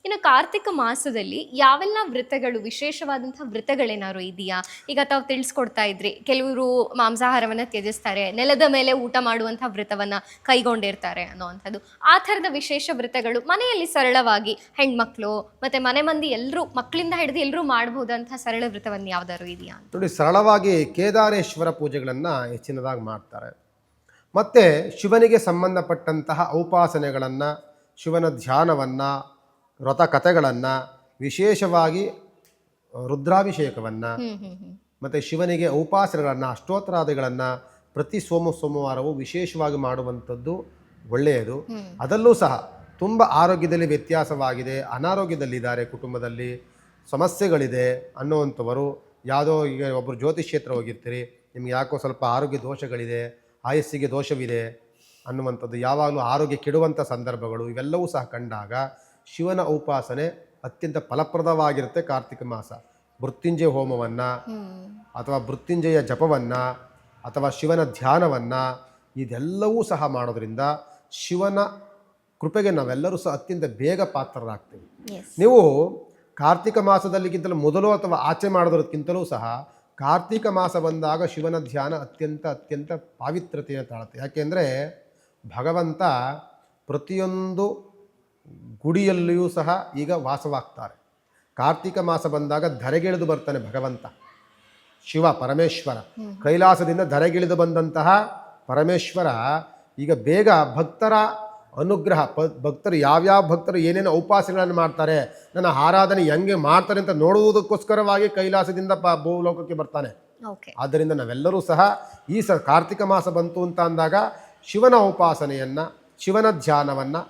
ಇನ್ನು ಕಾರ್ತಿಕ ಮಾಸದಲ್ಲಿ ಯಾವೆಲ್ಲ ವ್ರತಗಳು, ವಿಶೇಷವಾದಂತಹ ವ್ರತಗಳೇನಾದ್ರು ಇದೆಯಾ? ಈಗ ತಾವು ತಿಳಿಸ್ಕೊಡ್ತಾ ಇದ್ರಿ, ಕೆಲವರು ಮಾಂಸಾಹಾರವನ್ನ ತ್ಯಜಿಸ್ತಾರೆ, ನೆಲದ ಮೇಲೆ ಊಟ ಮಾಡುವಂತಹ ವ್ರತವನ್ನ ಕೈಗೊಂಡಿರ್ತಾರೆ ಅನ್ನುವಂಥದ್ದು. ಆ ಥರದ ವಿಶೇಷ ವ್ರತಗಳು ಮನೆಯಲ್ಲಿ ಸರಳವಾಗಿ ಹೆಣ್ಮಕ್ಳು ಮತ್ತೆ ಮನೆ ಮಂದಿ ಎಲ್ಲರೂ, ಮಕ್ಕಳಿಂದ ಹಿಡಿದು ಎಲ್ಲರೂ ಮಾಡಬಹುದಂತಹ ಸರಳ ವ್ರತವನ್ನು ಯಾವ್ದಾದ್ರು ಇದೆಯಾ ಅಂತ? ನೋಡಿ, ಸರಳವಾಗಿ ಕೇದಾರೇಶ್ವರ ಪೂಜೆಗಳನ್ನು ಹೆಚ್ಚಿನದಾಗಿ ಮಾಡ್ತಾರೆ. ಮತ್ತು ಶಿವನಿಗೆ ಸಂಬಂಧಪಟ್ಟಂತಹ ಔಪಾಸನೆಗಳನ್ನು, ಶಿವನ ಧ್ಯಾನವನ್ನು, ವ್ರತಕಥೆಗಳನ್ನು, ವಿಶೇಷವಾಗಿ ರುದ್ರಾಭಿಷೇಕವನ್ನು ಮತ್ತು ಶಿವನಿಗೆ ಉಪಾಸನೆಗಳನ್ನು, ಅಷ್ಟೋತ್ತರಾದಿಗಳನ್ನು ಪ್ರತಿ ಸೋಮವಾರವೂ ವಿಶೇಷವಾಗಿ ಮಾಡುವಂಥದ್ದು ಒಳ್ಳೆಯದು. ಅದಲ್ಲೂ ಸಹ ತುಂಬ ಆರೋಗ್ಯದಲ್ಲಿ ವ್ಯತ್ಯಾಸವಾಗಿದೆ, ಅನಾರೋಗ್ಯದಲ್ಲಿದ್ದಾರೆ, ಕುಟುಂಬದಲ್ಲಿ ಸಮಸ್ಯೆಗಳಿದೆ ಅನ್ನುವಂಥವರು, ಯಾವುದೋ ಈಗ ಒಬ್ಬರು ಜ್ಯೋತಿಷ್ಯ ಹತ್ರ ಹೋಗಿರ್ತೀರಿ, ನಿಮ್ಗೆ ಯಾಕೋ ಸ್ವಲ್ಪ ಆರೋಗ್ಯ ದೋಷಗಳಿದೆ, ಆಯಸ್ಸಿಗೆ ದೋಷವಿದೆ ಅನ್ನುವಂಥದ್ದು, ಯಾವಾಗಲೂ ಆರೋಗ್ಯ ಕೆಡುವಂಥ ಸಂದರ್ಭಗಳು ಇವೆಲ್ಲವೂ ಸಹ ಕಂಡಾಗ ಶಿವನ ಉಪಾಸನೆ ಅತ್ಯಂತ ಫಲಪ್ರದವಾಗಿರುತ್ತೆ. ಕಾರ್ತಿಕ ಮಾಸ ಮೃತ್ಯುಂಜಯ ಹೋಮವನ್ನು ಅಥವಾ ಮೃತ್ಯುಂಜಯ ಜಪವನ್ನು ಅಥವಾ ಶಿವನ ಧ್ಯಾನವನ್ನು ಇದೆಲ್ಲವೂ ಸಹ ಮಾಡೋದ್ರಿಂದ ಶಿವನ ಕೃಪೆಗೆ ನಾವೆಲ್ಲರೂ ಸಹ ಅತ್ಯಂತ ಬೇಗ ಪಾತ್ರರಾಗ್ತೀವಿ. ನೀವು ಕಾರ್ತಿಕ ಮಾಸದಲ್ಲಿಗಿಂತಲೂ ಮೊದಲು ಅಥವಾ ಆಚೆ ಮಾಡೋದಕ್ಕಿಂತಲೂ ಸಹ ಕಾರ್ತಿಕ ಮಾಸ ಬಂದಾಗ ಶಿವನ ಧ್ಯಾನ ಅತ್ಯಂತ ಪಾವಿತ್ರತೆಯನ್ನು ತಾಳುತ್ತೆ. ಯಾಕೆಂದರೆ ಭಗವಂತ ಪ್ರತಿಯೊಂದು ಗುಡಿಯಲ್ಲಿಯೂ ಸಹ ಈಗ ವಾಸವಾಗ್ತಾರೆ. ಕಾರ್ತಿಕ ಮಾಸ ಬಂದಾಗ ಧರೆಗಿಳಿದು ಬರ್ತಾನೆ ಭಗವಂತ ಶಿವ ಪರಮೇಶ್ವರ. ಕೈಲಾಸದಿಂದ ಧರೆಗಿಳಿದು ಬಂದಂತಹ ಪರಮೇಶ್ವರ ಈಗ ಬೇಗ ಭಕ್ತರ ಅನುಗ್ರಹ, ಭಕ್ತರು ಯಾವ್ಯಾವ ಭಕ್ತರು ಏನೇನು ಉಪಾಸನೆಗಳನ್ನು ಮಾಡ್ತಾರೆ, ನನ್ನ ಆರಾಧನೆ ಹೆಂಗೆ ಮಾಡ್ತಾರೆ ಅಂತ ನೋಡುವುದಕ್ಕೋಸ್ಕರವಾಗಿ ಕೈಲಾಸದಿಂದ ಭೂಲೋಕಕ್ಕೆ ಬರ್ತಾನೆ. ಆದ್ದರಿಂದ ನಾವೆಲ್ಲರೂ ಸಹ ಈ ಕಾರ್ತಿಕ ಮಾಸ ಬಂತು ಅಂತ ಅಂದಾಗ ಶಿವನ ಉಪಾಸನೆಯನ್ನು, ಶಿವನ ಧ್ಯಾನವನ್ನು